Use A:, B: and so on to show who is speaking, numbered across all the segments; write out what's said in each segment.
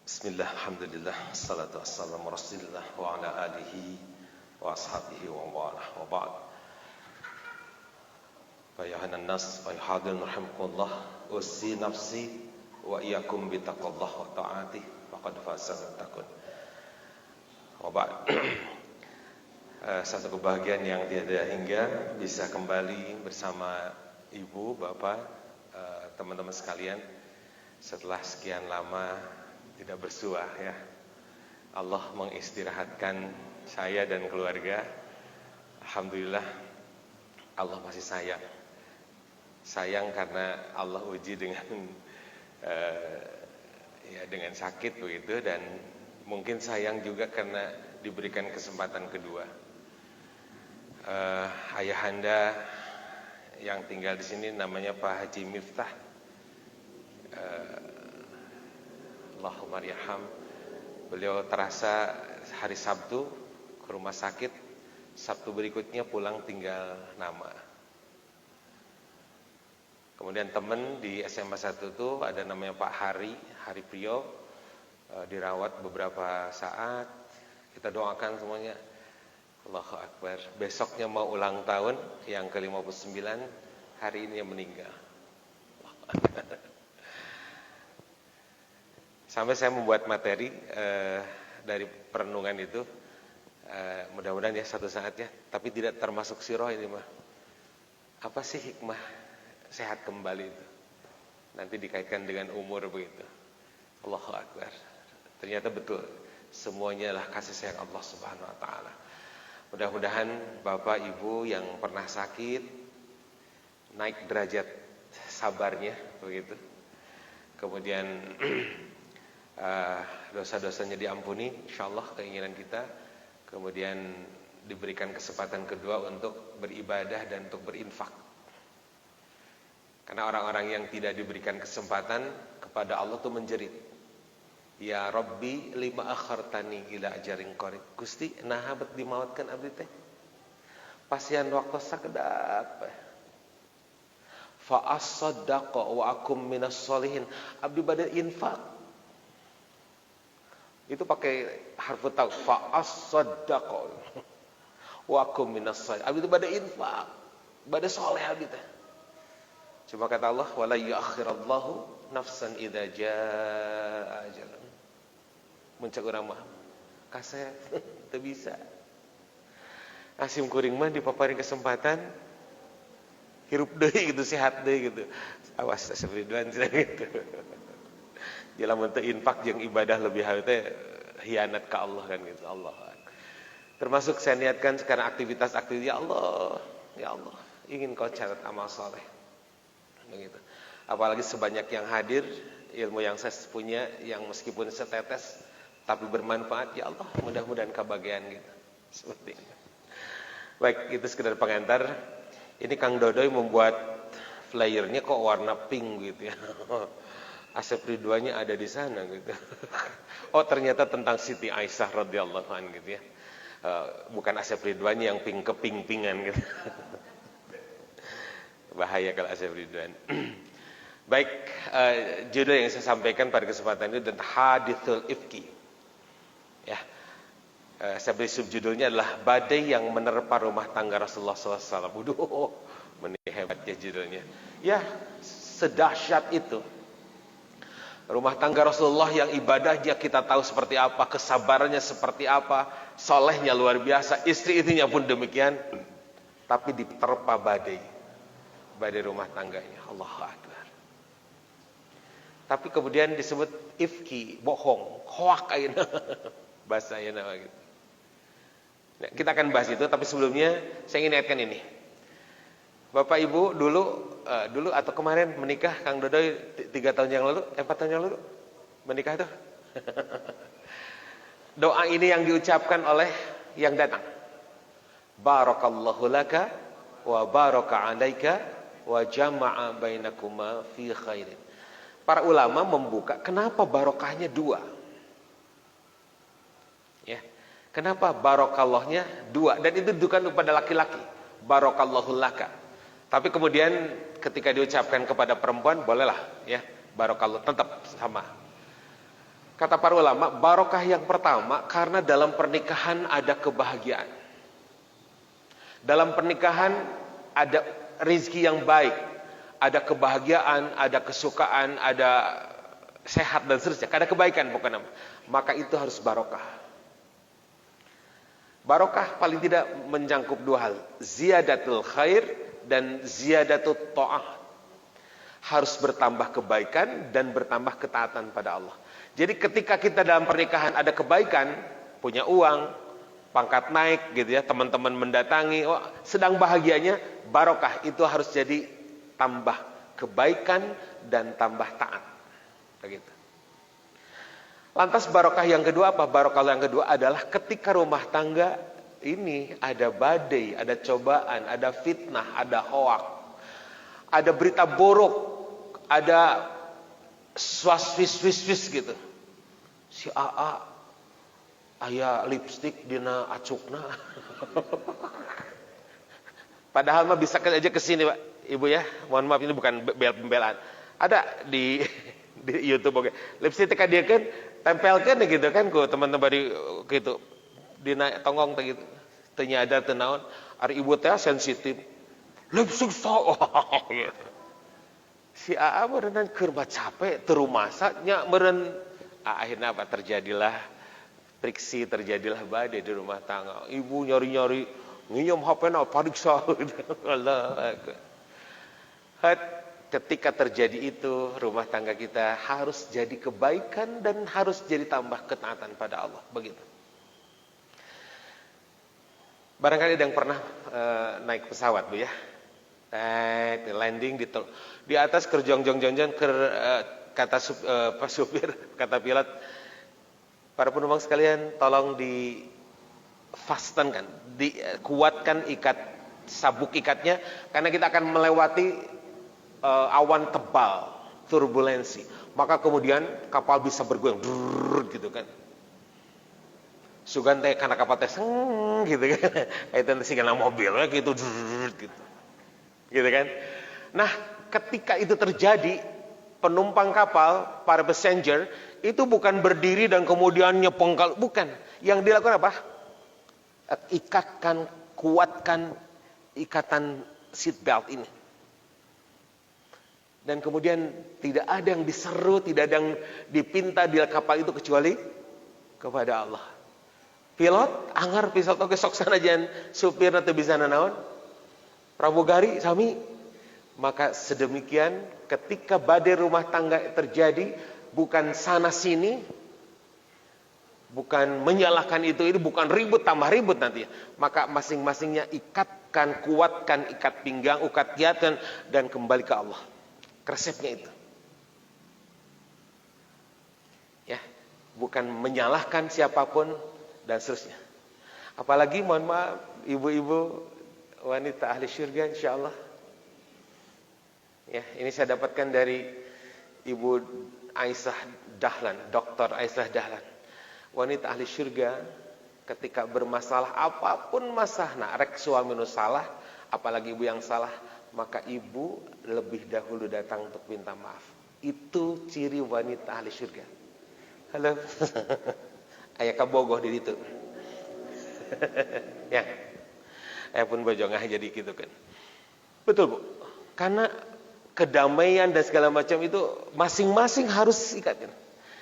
A: Bismillah, alhamdulillah, assalatu wassalamu rasulillah wa ala alihi wa ashabihi wa wa'ala wa ba'd. Fayuhanan nas, fayuhadil rahimakumullah, usi nafsi wa iyakum bitaqallah wa ta'atih, faqad fasa takun. Wa ba'd. Satu kebahagiaan yang tiada hingga bisa kembali bersama ibu, bapak, teman-teman sekalian setelah sekian lama tidak bersua ya. Allah mengistirahatkan saya dan keluarga. Alhamdulillah Allah masih sayang. Sayang karena Allah uji dengan dengan sakit begitu, dan mungkin sayang juga karena diberikan kesempatan kedua. Ayahanda yang tinggal di sini namanya Pak Haji Miftah. Allahumma yarham. Beliau terasa hari Sabtu ke rumah sakit, Sabtu berikutnya pulang tinggal nama. Kemudian teman di SMA 1 itu ada namanya Pak Hari Priyo, dirawat beberapa saat. Kita doakan semuanya. Allahu Akbar. Besoknya mau ulang tahun yang ke-59, hari ini yang meninggal. Sampai saya membuat materi dari perenungan itu, mudah-mudahan ya satu saatnya, tapi tidak termasuk sirah ini mah. Apa sih hikmah sehat kembali itu? Nanti dikaitkan dengan umur begitu. Allahu Akbar. Ternyata betul, semuanya adalah kasih sayang Allah Subhanahu wa taala. Mudah-mudahan Bapak Ibu yang pernah sakit naik derajat sabarnya begitu. Kemudian dosa-dosanya diampuni, insyaallah keinginan kita. Kemudian diberikan kesempatan kedua untuk beribadah dan untuk berinfak. Karena orang-orang yang tidak diberikan kesempatan kepada Allah itu menjerit. Ya Rabbi lima akhartani ila ajarin qarib. Gusti naha bet dimautkan abdi teh. Pasian waktu sakedap. Fa as-saddaqa wa akum minas solihin. Abdi bade infak. Itu pakai harfu ta, fa as-saddaqa wa akum minas solihin. Abdi itu bade infak, bade saleh abdi teh. Cuma kata Allah, wala yu'akhirallahu nafsan idza jaa ajalan. Muncak urang mah kaset teu bisa. Asim kuring mah dipaparin kesempatan hirup deui gitu, sehat deui gitu. Awas Ridwan gitu. Jalan teu infak jeung ibadah lebih hal teh hianat ka Allah kan gitu. Allah. Termasuk saya niatkan sekarang aktivitas-aktivitas ya Allah, ingin kau catat amal saleh. Begitu. Apalagi sebanyak yang hadir, ilmu yang saya punya yang meskipun setetes tapi bermanfaat, ya Allah, mudah-mudahan kebahagiaan gitu. Seperti itu. Baik, itu sekedar pengantar. Ini Kang Dodoy membuat flyernya kok warna pink gitu ya. Asep Ridwannya ada di sana gitu. Oh, ternyata tentang Siti Aisyah radhiyallahu anha gitu ya. Bukan Asep Ridwannya yang pink keping-pingan gitu. Bahaya kalau Asep Ridwan. Baik, judul yang saya sampaikan pada kesempatan ini tentang Hadithul Ifki. Ya, saya beri subjudulnya adalah badai yang menerpa rumah tangga Rasulullah SAW. Waduh, hebatnya judulnya. Ya, sedahsyat itu. Rumah tangga Rasulullah yang ibadahnya kita tahu seperti apa, kesabarannya seperti apa, solehnya luar biasa, istri-istrinya pun demikian. Tapi diterpa badai rumah tangganya. Allahu Akbar. Tapi kemudian disebut ifki, bohong, hoak ayeuna. Bahasa ayeuna gitu. Nah, kita akan bahas itu, tapi sebelumnya saya ingin ingatkan ini. Bapak Ibu dulu atau kemarin menikah, Kang Dodoy 3 tahun yang lalu, 4 tahun yang lalu menikah tuh. Doa ini yang diucapkan oleh yang datang. Barakallahu laka wa baraka 'alaika wa jama'a bainakuma fi khairin. Para ulama membuka kenapa barokahnya 2. Ya. Kenapa barokallahnya 2? Dan itu bukan kepada laki-laki. Barakallahu laka. Tapi kemudian ketika diucapkan kepada perempuan bolehlah ya, barakallah tetap sama. Kata para ulama, barokah yang pertama karena dalam pernikahan ada kebahagiaan. Dalam pernikahan ada rizki yang baik, ada kebahagiaan, ada kesukaan, ada sehat dan seterusnya. Ada kebaikan pokoknya. Maka itu harus barokah. Barokah paling tidak mencakup dua hal, ziyadatul khair dan ziyadatul ta'ah. Harus bertambah kebaikan dan bertambah ketaatan pada Allah. Jadi ketika kita dalam pernikahan ada kebaikan, punya uang, pangkat naik gitu ya, teman-teman mendatangi, sedang bahagianya, barokah itu harus jadi tambah kebaikan dan tambah taat. Begitu. Lantas barokah yang kedua apa? Barokah yang kedua adalah ketika rumah tangga ini ada badai, ada cobaan, ada fitnah, ada hoak, ada berita buruk, ada swis gitu. Si AA aya lipstik dina acukna. Padahal mah bisa aja ke sini, Pak. Ibu ya, mohon maaf ini bukan pembelaan. Ada di YouTube oke. Lipstik teh dia kan tempelkeun gitu kan ku teman-teman di gitu. Dina tonggong teh gitu. Teu nyadar teu naon, ari ibu teh sensitif. Lipstik gitu. Si AA berenang keur capek teu rumasa nya meureun akhirnya apa terjadilah friksi, terjadilah badai di rumah tangga. Ibu nyari-nyari nginjem HP-na pariksa. Allah. Ketika terjadi itu, rumah tangga kita harus jadi kebaikan dan harus jadi tambah ketaatan pada Allah. Begitu. Barangkali ada yang pernah naik pesawat, Bu ya. Landing di atas kerjong-jong-jong kata Pak supir, kata pilot, para penumpang sekalian tolong di fastenkan, dikuatkan sabuk ikatnya karena kita akan melewati awan tebal, turbulensi. Maka kemudian kapal bisa bergoyang gitu kan. Sugan teh karena kapal teh gitu kan. Itu sih kana mobil gitu gitu. Gitu kan. Nah, ketika itu terjadi, penumpang kapal, para passenger itu bukan berdiri dan kemudian nyepengkal, bukan. Yang dilakukan apa? Ikatkan, kuatkan ikatan seat belt ini. Dan kemudian tidak ada yang diseru, tidak ada yang dipinta di kapal itu kecuali kepada Allah. Pilot anggar pisau toge sok sanajan supir teu bisa nanaon. Pramugari sami. Maka sedemikian ketika badai rumah tangga terjadi, bukan sana sini, bukan menyalahkan itu, ini bukan ribut tambah ribut nanti. Maka masing-masingnya ikatkan, kuatkan ikat pinggang, ikat kiatkan dan kembali ke Allah. Resepnya itu. Ya, bukan menyalahkan siapapun dan seterusnya. Apalagi mohon maaf, ibu-ibu wanita ahli syurga insyaallah. Ya, ini saya dapatkan dari Ibu Aisyah Dahlan, Dr. Aisyah Dahlan. Wanita ahli syurga ketika bermasalah apapun masalah, rek suami nu salah, apalagi ibu yang salah, maka ibu lebih dahulu datang untuk minta maaf. Itu ciri wanita ahli syurga. Halo. Aya kabogoh di ditu. Ya. Pun bojongah jadi gitu kan. Betul, Bu. Karena kedamaian dan segala macam itu masing-masing harus ikatkan.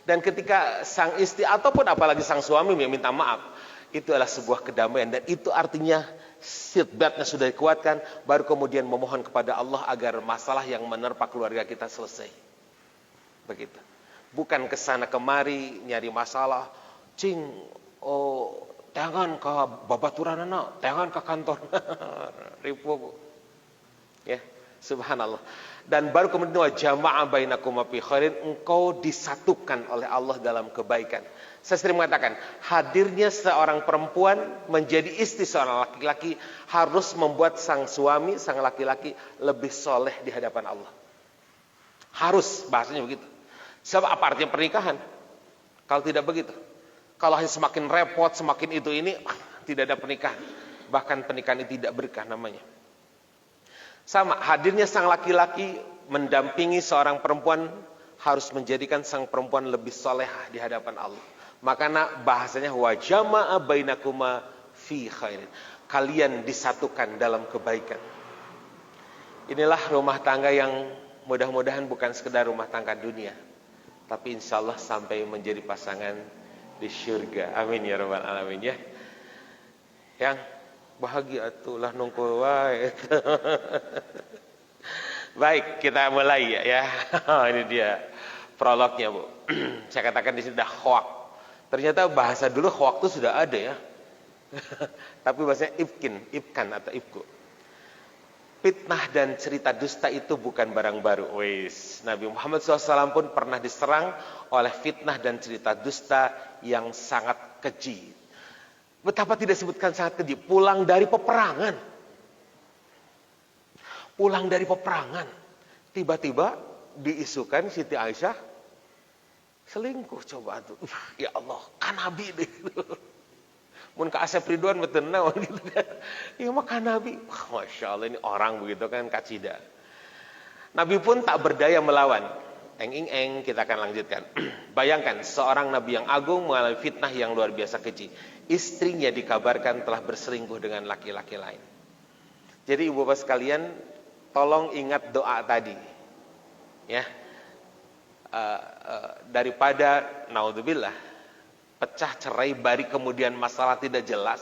A: Dan ketika sang istri ataupun apalagi sang suami minta maaf, itu adalah sebuah kedamaian dan itu artinya seatbeltnya sudah dikuatkan, baru kemudian memohon kepada Allah agar masalah yang menerpa keluarga kita selesai. Begitu. Bukan kesana kemari nyari masalah, tangan ke babaturanana, tangan ke kantor, ribu. Ya, subhanallah. Dan baru kemudian jama'a bainakum fi khairin, engkau disatukan oleh Allah dalam kebaikan. Saya sering mengatakan, hadirnya seorang perempuan menjadi istri seorang laki-laki harus membuat sang suami, sang laki-laki lebih soleh di hadapan Allah. Harus, bahasanya begitu. Sebab apa artinya pernikahan? Kalau tidak begitu, kalau hanya semakin repot, semakin itu ini, tidak ada pernikahan. Bahkan pernikahan ini tidak berkah namanya. Sama, hadirnya sang laki-laki mendampingi seorang perempuan harus menjadikan sang perempuan lebih solehah di hadapan Allah. Makanya bahasanya wa jama'a bainakuma fi khairin. Kalian disatukan dalam kebaikan. Inilah rumah tangga yang mudah-mudahan bukan sekedar rumah tangga dunia, tapi insya Allah sampai menjadi pasangan di syurga. Amin ya rabbal alamin ya. Yang bahagia itulah nungkul wae. Baik, kita mulai ya. Ini dia prolognya, Bu. Saya katakan di sini dah hoak. Ternyata bahasa dulu hoak itu sudah ada ya. Tapi bahasanya ifkan atau ifku. Fitnah dan cerita dusta itu bukan barang baru. Wis, Nabi Muhammad SAW pun pernah diserang oleh fitnah dan cerita dusta yang sangat keji. Betapa tidak sebutkan sangat keji. Pulang dari peperangan. Tiba-tiba diisukan Siti Aisyah selingkuh, coba tuh. Ya Allah, kan Nabi deh. Mun ka Asep Ridwan betul naon gitu kan. Ya mah kan Nabi. Masya Allah, ini orang begitu kan kacida. Nabi pun tak berdaya melawan. Eng kita akan lanjutkan. Bayangkan seorang Nabi yang agung mengalami fitnah yang luar biasa keji. Istrinya dikabarkan telah berselingkuh dengan laki-laki lain. Jadi ibu bapak sekalian, tolong ingat doa tadi. Ya. Daripada naudzubillah pecah cerai bari kemudian masalah tidak jelas,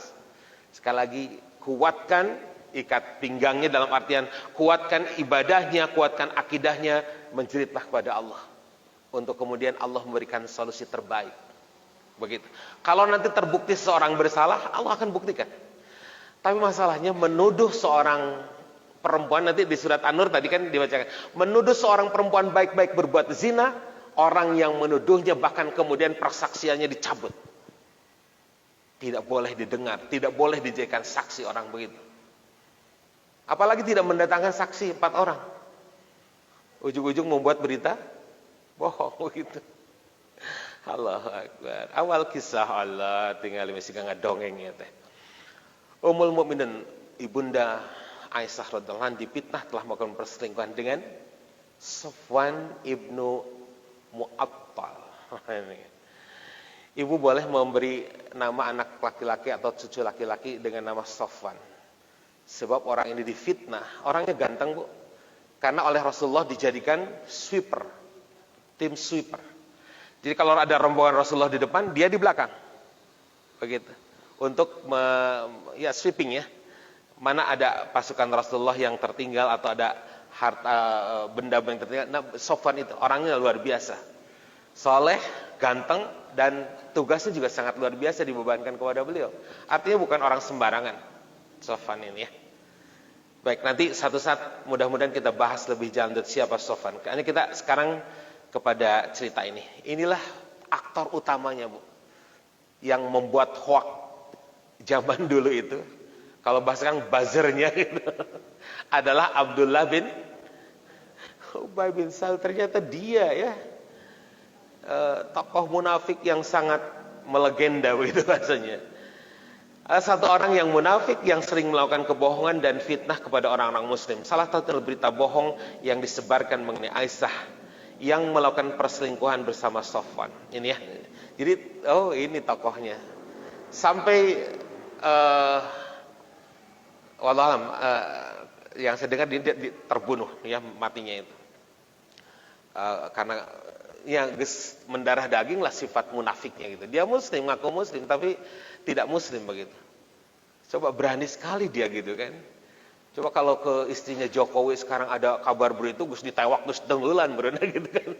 A: sekali lagi kuatkan ikat pinggangnya, dalam artian kuatkan ibadahnya, kuatkan akidahnya, menjeritlah kepada Allah untuk kemudian Allah memberikan solusi terbaik. Begitu. Kalau nanti terbukti seorang bersalah, Allah akan buktikan. Tapi masalahnya menuduh seorang perempuan, nanti di surat An-Nur tadi kan dibacakan, menuduh seorang perempuan baik-baik berbuat zina, orang yang menuduhnya bahkan kemudian persaksiannya dicabut. Tidak boleh didengar, tidak boleh dijadikan saksi orang begitu. Apalagi tidak mendatangkan saksi 4 orang. Ujung-ujung membuat berita bohong begitu. Allahu Akbar. Awal kisah Allah tinggal masih ngadongeng ya teh. Ummul Mukminin Ibunda Aisyah radhiyallahu anha dipitnah telah melakukan perselingkuhan dengan Safwan ibnu Mu'attal. Ibu boleh memberi nama anak laki-laki atau cucu laki-laki dengan nama Safwan. Sebab orang ini difitnah. Orangnya ganteng, Bu. Karena oleh Rasulullah dijadikan sweeper. Tim sweeper. Jadi kalau ada rombongan Rasulullah di depan, dia di belakang. Begitu. Untuk sweeping ya. Mana ada pasukan Rasulullah yang tertinggal atau ada harta benda yang tertinggal. Nah, Safwan itu orangnya luar biasa. Soleh, ganteng, dan tugasnya juga sangat luar biasa dibebankan kepada beliau. Artinya bukan orang sembarangan Safwan ini ya. Baik, nanti satu saat mudah-mudahan kita bahas lebih jauh siapa Safwan. Karena kita sekarang kepada cerita ini. Inilah aktor utamanya, Bu. Yang membuat hoak zaman dulu itu. Kalau bahasa sekarang buzzernya gitu, adalah Abdullah bin Ubay bin Salul. Ternyata dia ya tokoh munafik yang sangat melegenda begitu rasanya. Ada satu orang yang munafik yang sering melakukan kebohongan dan fitnah kepada orang-orang muslim. Salah satu berita bohong yang disebarkan mengenai Aisyah yang melakukan perselingkuhan bersama Safwan. Ini ya. Jadi ini tokohnya. Sampai wallahualam yang saya dengar dia terbunuh ya, matinya itu karena ya mendarah daging lah sifat munafiknya gitu. Dia muslim, ngaku muslim tapi tidak muslim begitu. Coba berani sekali dia gitu kan. Coba kalau ke istrinya Jokowi sekarang ada kabar berita gus ditewak gus tenggelan berenang gitu kan.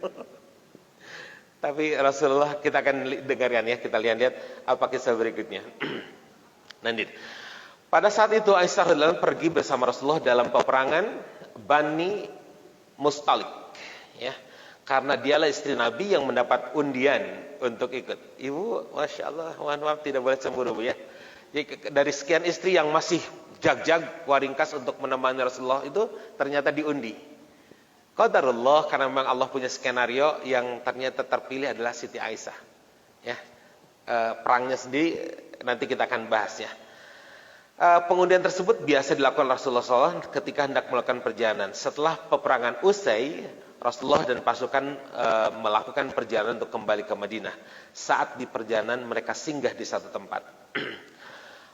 A: Tapi Rasulullah kita akan dengarkan ya, kita lihat apa kisah berikutnya. Nanti pada saat itu Aisyah radhiyallahu anha pergi bersama Rasulullah dalam peperangan Bani Mustalik ya. Karena dialah istri Nabi yang mendapat undian untuk ikut. Ibu, Masya Allah, maaf tidak boleh cemburu Bu ya. Jadi dari sekian istri yang masih jag-jag waringkas untuk menemani Rasulullah itu ternyata diundi. Qadarullah, karena memang Allah punya skenario yang ternyata terpilih adalah Siti Aisyah. Ya. Perangnya sendiri nanti kita akan bahas ya. Pengundian tersebut biasa dilakukan Rasulullah SAW ketika hendak melakukan perjalanan. Setelah peperangan usai, Rasulullah dan pasukan melakukan perjalanan untuk kembali ke Madinah. Saat di perjalanan mereka singgah di satu tempat.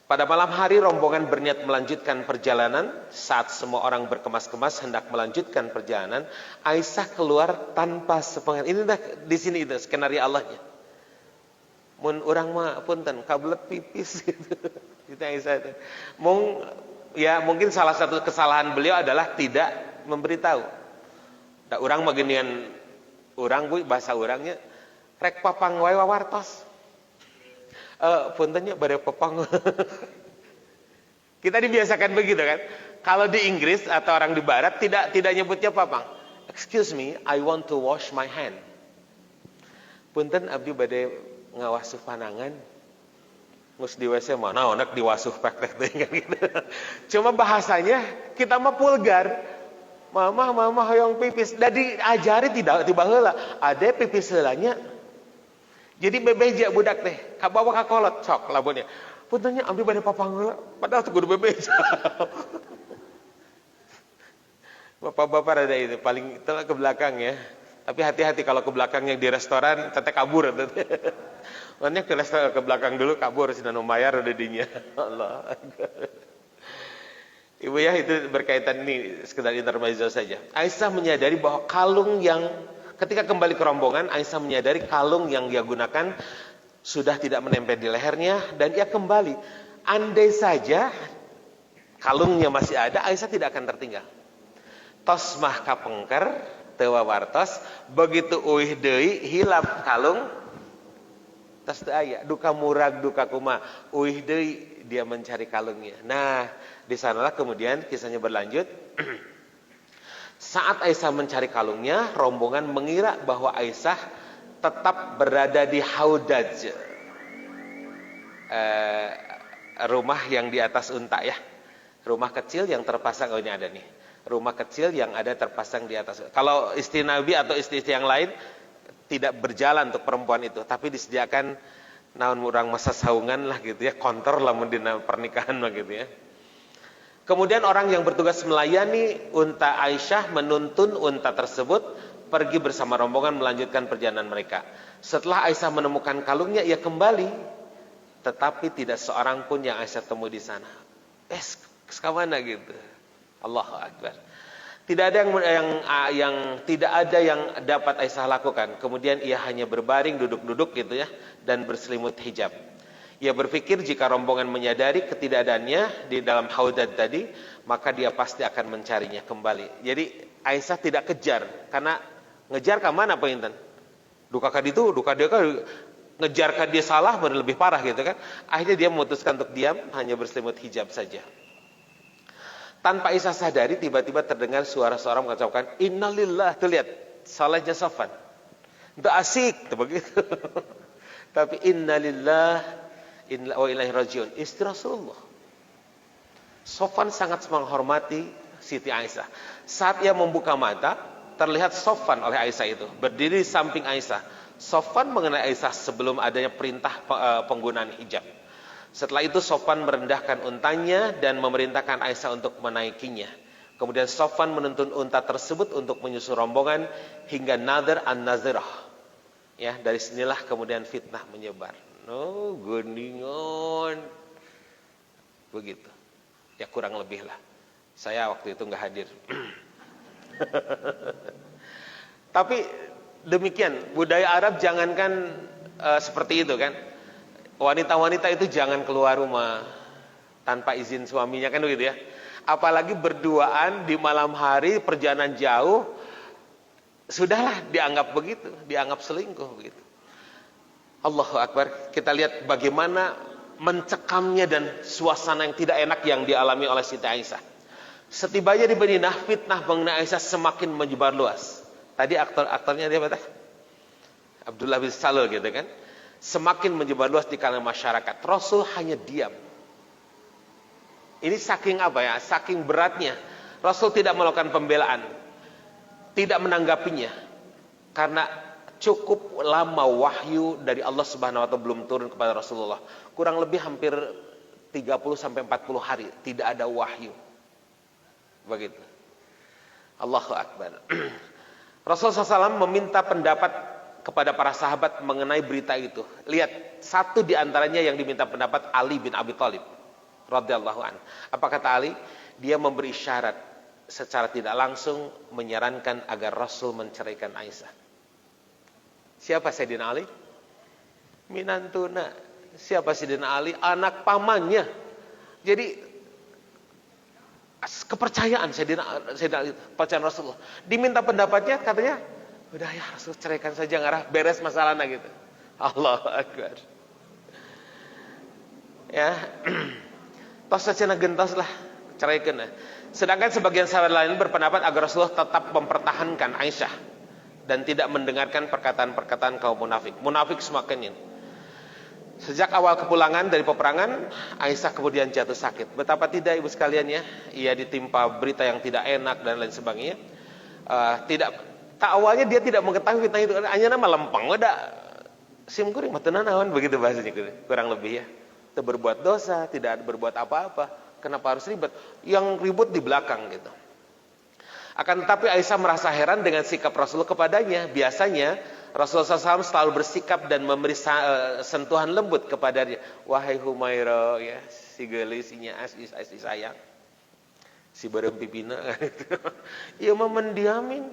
A: Pada malam hari rombongan berniat melanjutkan perjalanan. Saat semua orang berkemas-kemas hendak melanjutkan perjalanan, Aisyah keluar tanpa sepengetahuan. Ini dah di sini itu skenario Allahnya. Mun urang mah punten kabelet pipis gitu. Itu Aisyah itu. Mungkin salah satu kesalahan beliau adalah tidak memberitahu. Da urang mah geuningan urang Bu bahasa urangnya rek papang wae wawartos. Puntennya bade papang. Kita dibiasakan begitu kan. Kalau di Inggris atau orang di barat tidak nyebutnya papang. Excuse me, I want to wash my hand. Punten abdi bade ngawasuh panangan. Mus di WC mana onak diwasuh praktek kan gitu. Cuma bahasanya kita mah vulgar. Mama hoyong pipis. Da diajari tidak tiba heula. Ade pipis heulanya. Jadi bebeja budak teh. Ka bawa ka kolot sok labunnya. Puntennya abdi bade papang heula. Padahal teu kudu bebeja. Bapak-bapak ada itu paling telah ke belakang ya. Tapi hati-hati kalau ke belakangnya di restoran teteh kabur. Makanya ke restoran ke belakang dulu kabur sinan mayar udah dinya. Allah. Ibu ya itu berkaitan ini sekedar intermezzo saja. Aisyah menyadari bahwa kalung yang ketika kembali ke rombongan, Aisyah menyadari kalung yang dia gunakan sudah tidak menempel di lehernya dan ia kembali. Andai saja kalungnya masih ada, Aisyah tidak akan tertinggal. Tos mah kapengker teu wawartos, begitu uih deui hilap kalung tas teu aya, duka murag duka kumaha, uih deui dia mencari kalungnya. Nah, di sanalah kemudian kisahnya berlanjut. Saat Aisyah mencari kalungnya, rombongan mengira bahwa Aisyah tetap berada di Haudaj, rumah yang di atas unta ya, rumah kecil yang terpasang. Oh ini ada nih, rumah kecil yang ada terpasang di atas. Kalau istri Nabi atau istri-istri yang lain tidak berjalan untuk perempuan itu, tapi disediakan naon urang masa saungan lah gitu ya, konter lamun dina pernikahan lah gitu ya. Kemudian orang yang bertugas melayani unta Aisyah menuntun unta tersebut pergi bersama rombongan melanjutkan perjalanan mereka. Setelah Aisyah menemukan kalungnya, ia kembali, tetapi tidak seorang pun yang Aisyah temui di sana. Kemana gitu? Allahu Akbar. Tidak ada yang tidak ada yang dapat Aisyah lakukan. Kemudian ia hanya berbaring duduk-duduk gitu ya dan berselimut hijab. Ia berpikir jika rombongan menyadari ketidakadaannya di dalam Haudad tadi, maka dia pasti akan mencarinya kembali. Jadi Aisyah tidak kejar, karena ngejar ke mana Pak Intan? Duka itu, duka dia kan ngejar ke dia salah benar lebih parah gitu kan. Akhirnya dia memutuskan untuk diam, hanya berselimut hijab saja. Tanpa Aisyah sadari, tiba-tiba terdengar suara seorang mengucapkan innalillah. Tuh lihat, salahnya Sofwan. Itu asik, tuh begitu. Tapi innalillah wa ilaihi rajiun, istri Rasulullah. Sofwan sangat menghormati Siti Aisyah. Saat ia membuka mata, terlihat Sofwan oleh Aisyah itu berdiri di samping Aisyah. Sofwan mengenal Aisyah sebelum adanya perintah penggunaan hijab. Setelah itu Sofwan merendahkan untanya dan memerintahkan Aisyah untuk menaikinya. Kemudian Sofwan menuntun unta tersebut untuk menyusul rombongan hingga Nadhr an-Nazirah. Ya, dari sinilah kemudian fitnah menyebar. No, geningan. Begitu. Ya kurang lebih lah. Saya waktu itu nggak hadir. Tapi demikian, budaya Arab jangankan seperti itu kan. Wanita-wanita itu jangan keluar rumah tanpa izin suaminya kan begitu ya. Apalagi berduaan di malam hari perjalanan jauh, sudahlah dianggap begitu, dianggap selingkuh begitu. Allahu Akbar. Kita lihat bagaimana mencekamnya dan suasana yang tidak enak yang dialami oleh Siti Aisyah. Setibanya di Madinah, fitnah mengenai Aisyah semakin menyebar luas. Tadi aktornya dia apa? Abdullah bin Salul gitu kan. Semakin menyebar luas di kalangan masyarakat. Rasul hanya diam. Ini saking apa ya? Saking beratnya. Rasul tidak melakukan pembelaan. Tidak menanggapinya. Karena cukup lama wahyu dari Allah Subhanahu wa taala belum turun kepada Rasulullah. Kurang lebih hampir 30 sampai 40 hari tidak ada wahyu. Begitu. Allahu Akbar. Rasulullah SAW meminta pendapat kepada para sahabat mengenai berita itu. Lihat, satu di antaranya yang diminta pendapat Ali bin Abi Thalib radhiyallahu an. Apa kata Ali? Dia memberi isyarat secara tidak langsung menyarankan agar Rasul menceraikan Aisyah. Siapa Sayyidina Ali? Minantuna. Siapa Sayyidina Ali? Anak pamannya. Jadi kepercayaan Sayyidina Ali, percayaan Rasulullah. Diminta pendapatnya, katanya, udah ya Rasul ceraikan saja, ngarah beres masalahnya gitu. Allahu Akbar. Ya, tos saja gentos lah, ceraikan. Sedangkan sebagian sahabat lain berpendapat agar Rasulullah tetap mempertahankan Aisyah dan tidak mendengarkan perkataan-perkataan kaum munafik. Munafik semakin ini. Sejak awal kepulangan dari peperangan, Aisyah kemudian jatuh sakit. Betapa tidak ibu sekalian ya, ia ditimpa berita yang tidak enak dan lain sebagainya. Awalnya dia tidak mengetahui fitnah itu, hanya nama lempeng, udah sim kuring matenan awan begitu bahasanya kurang lebih ya. Tidak berbuat dosa, tidak berbuat apa-apa. Kenapa harus ribet? Yang ribut di belakang gitu. Akan tetapi Aisyah merasa heran dengan sikap Rasulullah kepadanya. Biasanya Rasulullah SAW selalu bersikap dan memberi sentuhan lembut kepadanya. Wahai Humaira, ya, si gelisinya asli sayang, si bareng pipina, gitu. Ya mendiamin.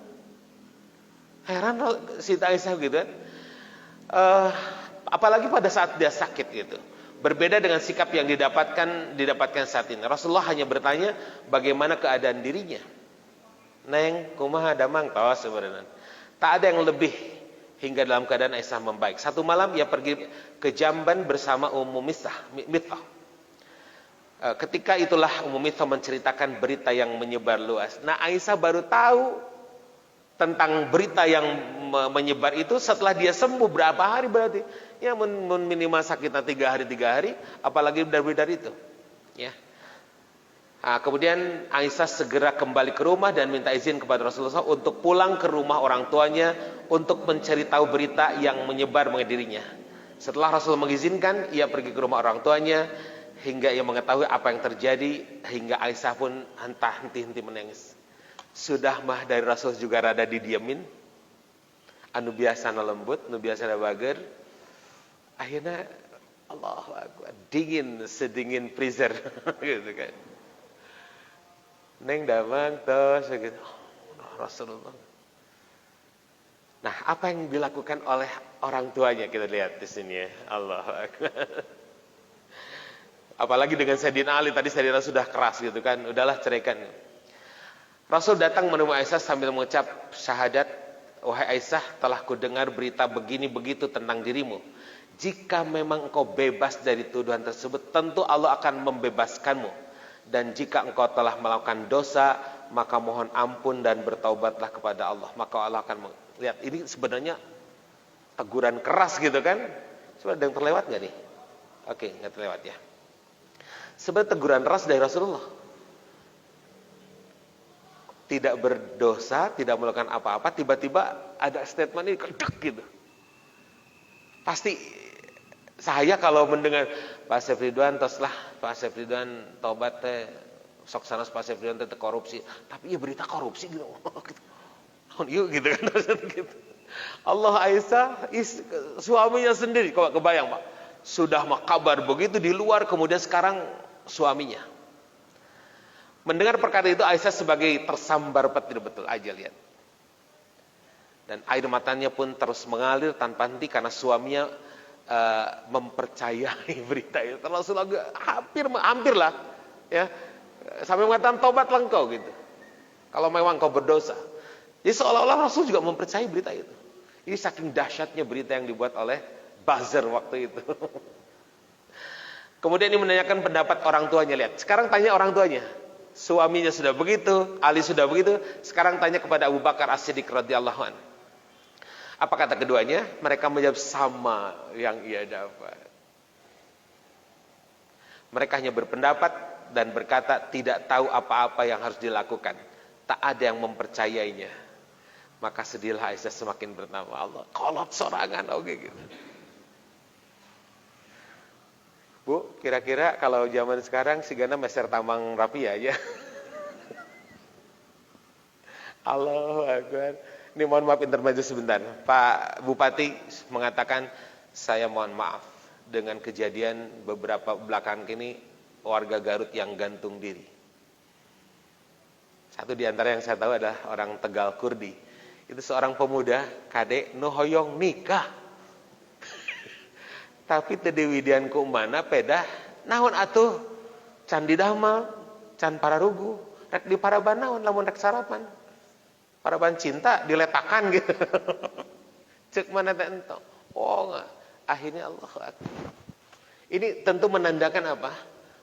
A: Heran si Aisyah gitu kan. Apalagi pada saat dia sakit gitu. Berbeda dengan sikap yang didapatkan saat ini. Rasulullah hanya bertanya bagaimana keadaan dirinya. Neng, kumaha damang tos sebenarnya. Tak ada yang lebih hingga dalam keadaan Aisyah membaik. Satu malam ia pergi ke Jamban bersama Ummu Mithah. Ketika itulah Ummu Mithah menceritakan berita yang menyebar luas. Nah, Aisyah baru tahu tentang berita yang menyebar itu setelah dia sembuh berapa hari berarti. Ya minimal sakitnya 3 hari, apalagi dari itu. Ya. Nah, kemudian Aisyah segera kembali ke rumah dan minta izin kepada Rasulullah SAW untuk pulang ke rumah orang tuanya untuk mencari tahu berita yang menyebar mengenai dirinya. Setelah Rasul mengizinkan, ia pergi ke rumah orang tuanya hingga ia mengetahui apa yang terjadi, hingga Aisyah pun henti-henti menangis. Sudah mah dari Rasul juga rada didiamin, anu biasa lembut, anu biasa bager. Akhirnya Allahu Akbar, dingin sedingin freezer gitu kan. Neng damang tos gitu. Rasulullah. Nah, apa yang dilakukan oleh orang tuanya kita lihat di sini ya. Allahu Akbar. Apalagi dengan Sayyidina Ali, tadi Sayyidina sudah keras gitu kan. Udahlah ceraikan. Rasul datang menemui Aisyah sambil mengucap syahadat, wahai Aisyah, telah kudengar berita begini begitu tentang dirimu. Jika memang engkau bebas dari tuduhan tersebut, tentu Allah akan membebaskanmu. Dan jika engkau telah melakukan dosa, maka mohon ampun dan bertaubatlah kepada Allah. Maka Allah akan lihat. Ini sebenarnya teguran keras gitu kan. Coba ada yang terlewat gak nih? Oke, gak terlewat ya. Sebenarnya teguran keras dari Rasulullah. Tidak berdosa, tidak melakukan apa-apa, tiba-tiba ada statement ini kedek gitu. Pasti saya kalau mendengar Pak Syafridwan toslah, Pak Syafridwan tobat teh sok sanes Pak Syafridwan teh korupsi, tapi ya berita korupsi gitu. Yuk gitu kan gitu. Allah Aisyah suaminya sendiri, kok kebayang Pak. Sudah mah kabar begitu di luar, kemudian sekarang suaminya. Mendengar perkara itu Aisyah sebagai tersambar petir betul aja lihat. Dan air matanya pun terus mengalir tanpa henti karena suaminya mempercayai berita itu. Rasulullah hampir lah ya, sampai mengatakan tobatlah engkau gitu kalau memang engkau berdosa. Jadi seolah-olah Rasul juga mempercayai berita itu. Ini saking dahsyatnya berita yang dibuat oleh buzzer waktu itu. Kemudian ini menanyakan pendapat orang tuanya. Lihat, sekarang tanya orang tuanya. Suaminya sudah begitu, Ali sudah begitu, sekarang tanya kepada Abu Bakar As-Siddiq radhiyallahu anhu. Apa kata keduanya? Mereka menjawab sama yang ia dapat. Mereka hanya berpendapat dan berkata tidak tahu apa-apa yang harus dilakukan. Tak ada yang mempercayainya. Maka sedihlah Aisyah semakin bertambah. Allah, kolot sorangan oke gitu. Bu, Kira-kira kalau zaman sekarang si Gana meser tamang rapi aja. Allahu Akbar. Ini mohon maaf intermezzo sebentar. Pak Bupati mengatakan, saya mohon maaf dengan kejadian beberapa belakangan ini warga Garut yang gantung diri. Satu di antara yang saya tahu adalah orang Tegal Kurdi. Itu seorang pemuda kadek nu hoyong nikah. Tapi teu widian ku mana pedah naon atuh can didamel, can pararugu, rek di paraban naon lamun rek sarapan. Paraban cinta diletakan gitu. Cek mana teh ento. Oh enggak. Akhirnya Allah Akbar. Ini tentu menandakan apa?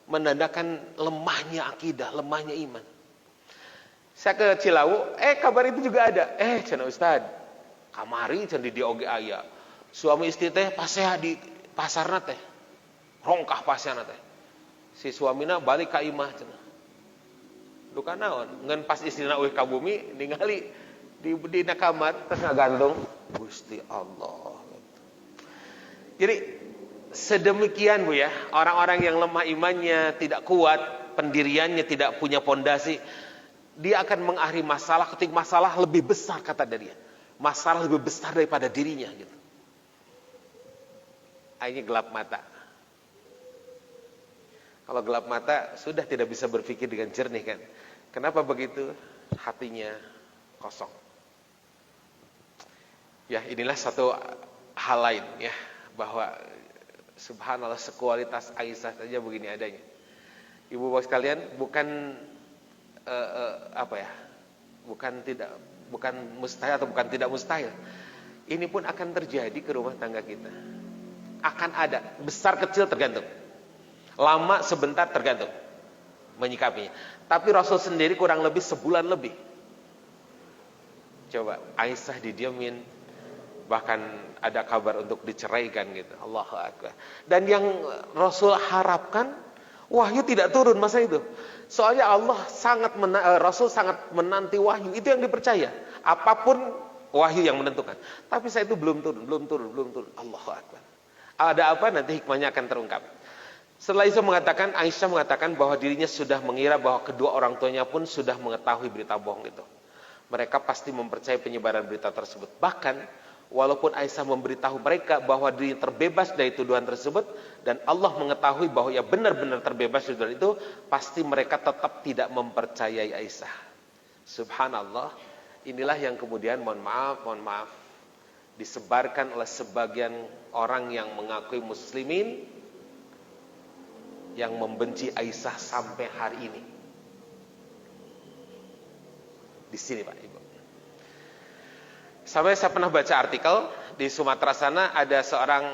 A: Menandakan lemahnya akidah, lemahnya iman. Saya ke Cilawu, kabar itu juga ada. Cenah Ustad, kamari can di oge aya. Suami istri teh paseha di pasarna teh. Rongkah pasarna teh. Si suamina balik ka imah cenah. Duka naon? Ngan pas istrina eueuh ka bumi ningali di kamar terus ngagantung Gusti Allah. Jadi sedemikian Bu ya, orang-orang yang lemah imannya, tidak kuat pendiriannya, tidak punya pondasi, dia akan mengakhiri masalah ketika masalah lebih besar kata dia. Masalah lebih besar daripada dirinya gitu. Akhirnya gelap mata. Kalau gelap mata sudah tidak bisa berpikir dengan jernih kan. Kenapa begitu? Hatinya kosong. Ya, inilah satu hal lain ya, bahwa subhanallah sekualitas Aisyah saja begini adanya. Ibu bapak sekalian, bukan bukan mustahil atau bukan tidak mustahil. Ini pun akan terjadi ke rumah tangga kita. Akan ada, besar kecil tergantung. Lama sebentar tergantung menyikapinya. Tapi Rasul sendiri kurang lebih sebulan lebih. Coba Aisyah didiamin, bahkan ada kabar untuk diceraikan gitu. Allahu Akbar. Dan yang Rasul harapkan wahyu tidak turun masa itu. Soalnya Rasul sangat menanti wahyu. Itu yang dipercaya. Apapun wahyu yang menentukan. Tapi saya itu belum turun. Allahu Akbar. Ada apa nanti hikmahnya akan terungkap. Setelah itu Aisyah mengatakan bahwa dirinya sudah mengira bahwa kedua orang tuanya pun sudah mengetahui berita bohong itu. Mereka pasti mempercayai penyebaran berita tersebut. Bahkan walaupun Aisyah memberitahu mereka bahwa dirinya terbebas dari tuduhan tersebut dan Allah mengetahui bahwa ia benar-benar terbebas dari tuduhan itu, pasti mereka tetap tidak mempercayai Aisyah. Subhanallah, inilah yang kemudian mohon maaf disebarkan oleh sebagian orang yang mengakui muslimin yang membenci Aisyah sampai hari ini. Di sini Pak Ibu. Sampai saya pernah baca artikel di Sumatera sana ada seorang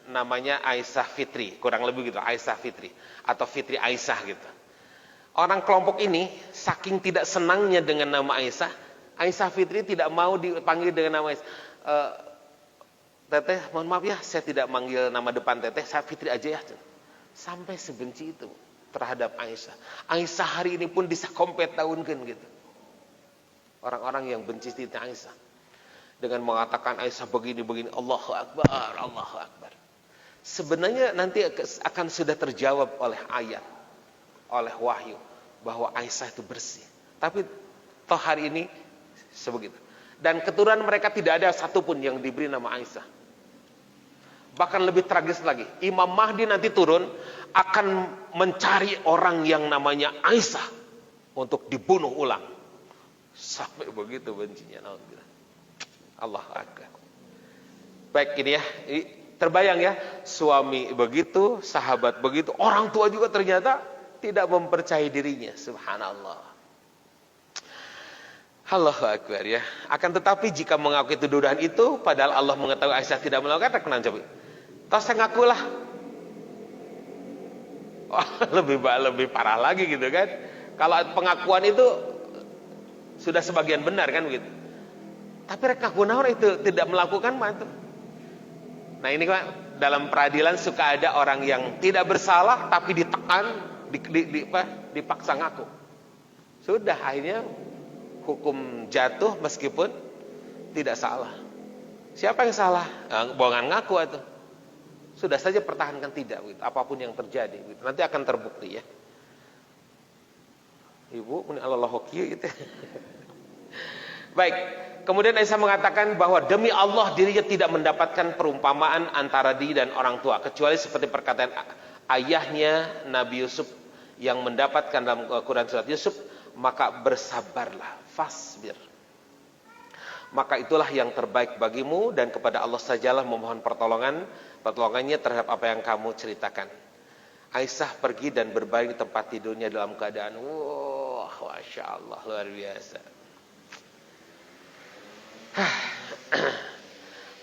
A: namanya Aisyah Fitri, kurang lebih gitu, Aisyah Fitri atau Fitri Aisyah gitu. Orang kelompok ini saking tidak senangnya dengan nama Aisyah, Aisyah Fitri tidak mau dipanggil dengan nama Aisyah. Teteh, mohon maaf ya, saya tidak manggil nama depan Teteh, saya Fitri aja ya. Sampai sebenci itu terhadap Aisyah. Aisyah hari ini pun bisa kompet tahunkan gitu. Orang-orang yang benci Siti Aisyah dengan mengatakan Aisyah begini, Allahu Akbar. Sebenarnya nanti akan sudah terjawab oleh ayat, oleh wahyu bahwa Aisyah itu bersih. Tapi toh hari ini sebegitu. Dan keturunan mereka tidak ada satupun yang diberi nama Aisyah. Bahkan lebih tragis lagi, Imam Mahdi nanti turun akan mencari orang yang namanya Aisyah untuk dibunuh ulang. Sampai begitu bencinya. Allah Akbar. Baik, ini ya, terbayang ya, suami begitu, sahabat begitu, orang tua juga ternyata tidak mempercayai dirinya. Subhanallah. Allahu Akbar ya. Akan tetapi jika mengakui tuduhan itu, padahal Allah mengetahui Aisyah tidak melakukan, kenapa coba? Toh saya ngakulah. Oh, lebih parah lagi gitu kan. Kalau pengakuan itu sudah sebagian benar kan begitu. Tapi rek ngaku naon itu tidak melakukan mah itu. Nah ini kan dalam peradilan suka ada orang yang tidak bersalah tapi ditekan, dipaksa ngaku. Sudah akhirnya hukum jatuh meskipun tidak salah. Siapa yang salah? Bohongan ngaku itu. Sudah saja pertahankan tidak gitu, apapun yang terjadi gitu. Nanti akan terbukti ya. Ibu muni Allah hoki gitu. Baik, kemudian Aisyah mengatakan bahwa demi Allah dirinya tidak mendapatkan perumpamaan antara diri dan orang tua kecuali seperti perkataan ayahnya Nabi Yusuf yang mendapatkan dalam Quran surat Yusuf, maka bersabarlah, fasbir. Maka itulah yang terbaik bagimu dan kepada Allah sajalah memohon pertolongannya terhadap apa yang kamu ceritakan. Aisyah pergi dan berbaring di tempat tidurnya dalam keadaan wah, Masya Allah, luar biasa.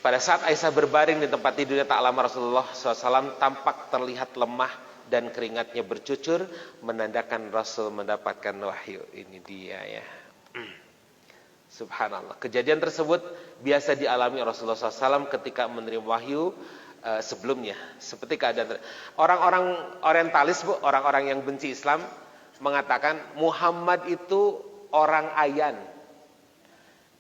A: Pada saat Aisyah berbaring di tempat tidurnya tak lama Rasulullah SAW tampak terlihat lemah dan keringatnya bercucur menandakan Rasul mendapatkan wahyu. Ini dia ya. Subhanallah. Kejadian tersebut biasa dialami Rasulullah SAW ketika menerima wahyu sebelumnya. Seperti keadaan orang-orang orientalis, Bu, orang-orang yang benci Islam mengatakan Muhammad itu orang ayan.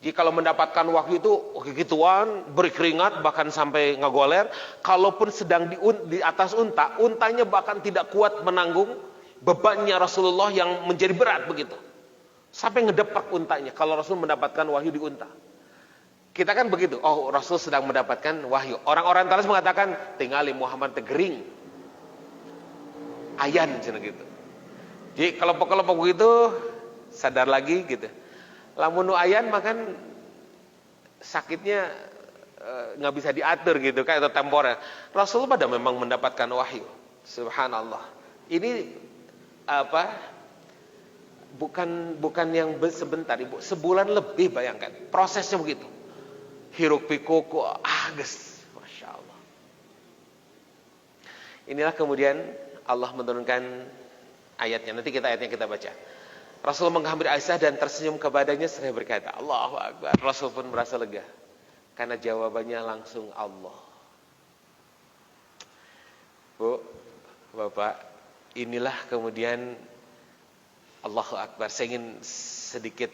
A: Jadi kalau mendapatkan wahyu itu gituan, berkeringat bahkan sampai ngegoler. Kalaupun sedang di atas unta, untanya bahkan tidak kuat menanggung bebannya Rasulullah yang menjadi berat begitu. Sampai ngedepak untanya kalau Rasul mendapatkan wahyu di unta. Kita kan begitu, oh Rasul sedang mendapatkan wahyu. Orang-orang talis mengatakan tinggali Muhammad tegering. Ayan gitu. Jadi kelompok-kelompok begitu sadar lagi gitu. Lamun nu ayan makan sakitnya nggak bisa diatur gitu kayak itu temporer. Rasul pada memang mendapatkan wahyu. Subhanallah. Ini apa? Bukan yang sebentar, Ibu. Sebulan lebih, bayangkan. Prosesnya begitu. Hiruk pikuk, geus. Masya Allah. Inilah kemudian Allah menurunkan ayatnya. Nanti ayatnya kita baca. Rasul menghampiri Aisyah dan tersenyum kepadanya seraya berkata, Allahu Akbar. Rasul pun merasa lega. Karena jawabannya langsung Allah. Bu, Bapak, inilah kemudian Allahu Akbar. Saya ingin sedikit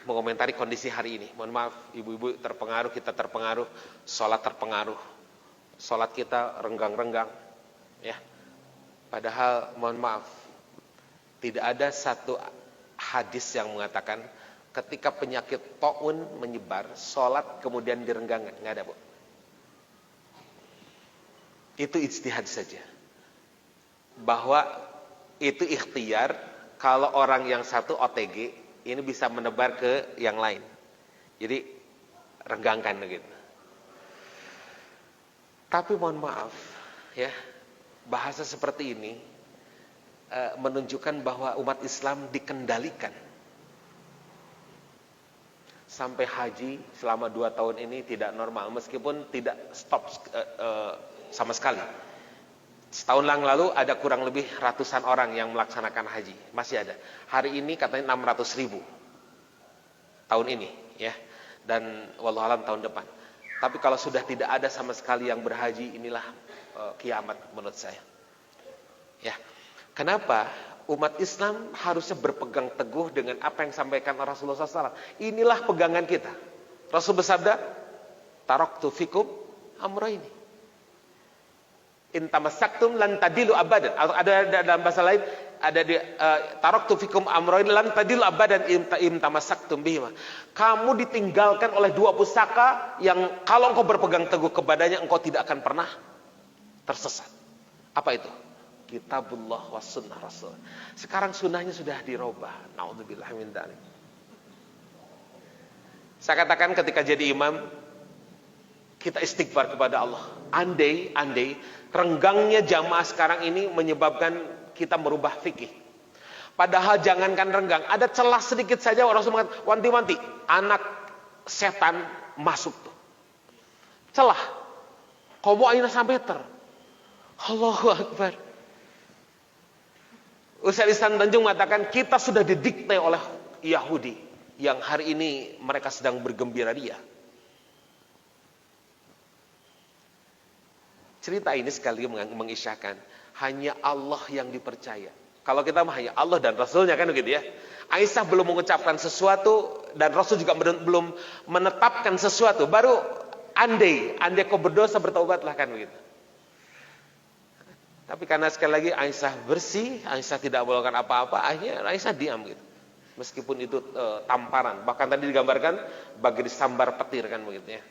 A: mengomentari kondisi hari ini. Mohon maaf, ibu-ibu terpengaruh, kita terpengaruh, sholat terpengaruh, sholat kita renggang-renggang, ya. Padahal mohon maaf, tidak ada satu hadis yang mengatakan ketika penyakit taun menyebar, sholat kemudian direnggangkan, nggak ada, Bu. Itu ijtihad saja. Bahwa itu ikhtiar kalau orang yang satu OTG ini bisa menebar ke yang lain. Jadi renggangkan gitu. Tapi mohon maaf ya, bahasa seperti ini menunjukkan bahwa umat Islam dikendalikan. Sampai haji selama 2 tahun ini tidak normal meskipun tidak stop sama sekali. Setahun lalu ada kurang lebih ratusan orang yang melaksanakan haji. Masih ada. Hari ini katanya 600.000. Tahun ini ya. Dan wallahualam tahun depan. Tapi kalau sudah tidak ada sama sekali yang berhaji, inilah kiamat menurut saya. Ya. Kenapa umat Islam harusnya berpegang teguh dengan apa yang disampaikan Rasulullah SAW? Inilah pegangan kita. Rasul bersabda, taraktu fikum amrayni. In tamassaktum lan tadilu abadan. Ada dalam bahasa lain ada di taraktu fikum amrayn lan tadilu abadan im tamassaktum bihima. Kamu ditinggalkan oleh 2 pusaka yang kalau engkau berpegang teguh kepadanya engkau tidak akan pernah tersesat. Apa itu? Kitabullah was sunnah Rasul. Sekarang sunnahnya sudah dirubah. Naudzubillah min dzalik. Saya katakan ketika jadi imam, kita istighfar kepada Allah. Andai renggangnya jamaah sekarang ini menyebabkan kita merubah fikih. Padahal jangankan renggang, ada celah sedikit saja Rasul mengatakan, wanti-wanti, anak setan masuk tuh. Celah. Komo aina sampai ter. Allahu Akbar. Ustaz Ihsan Tanjung mengatakan kita sudah didikte oleh Yahudi yang hari ini mereka sedang bergembira ria. Cerita ini sekali mengisyakan hanya Allah yang dipercaya. Kalau kita mah hanya Allah dan Rasulnya kan begitu ya. Aisyah belum mengucapkan sesuatu dan Rasul juga belum menetapkan sesuatu. Baru andai kau berdosa bertobatlah, kan begitu. Tapi karena sekali lagi Aisyah bersih, Aisyah tidak melakukan apa-apa, akhirnya Aisyah diam gitu. Meskipun itu tamparan, bahkan tadi digambarkan bagi disambar petir, kan begitu ya.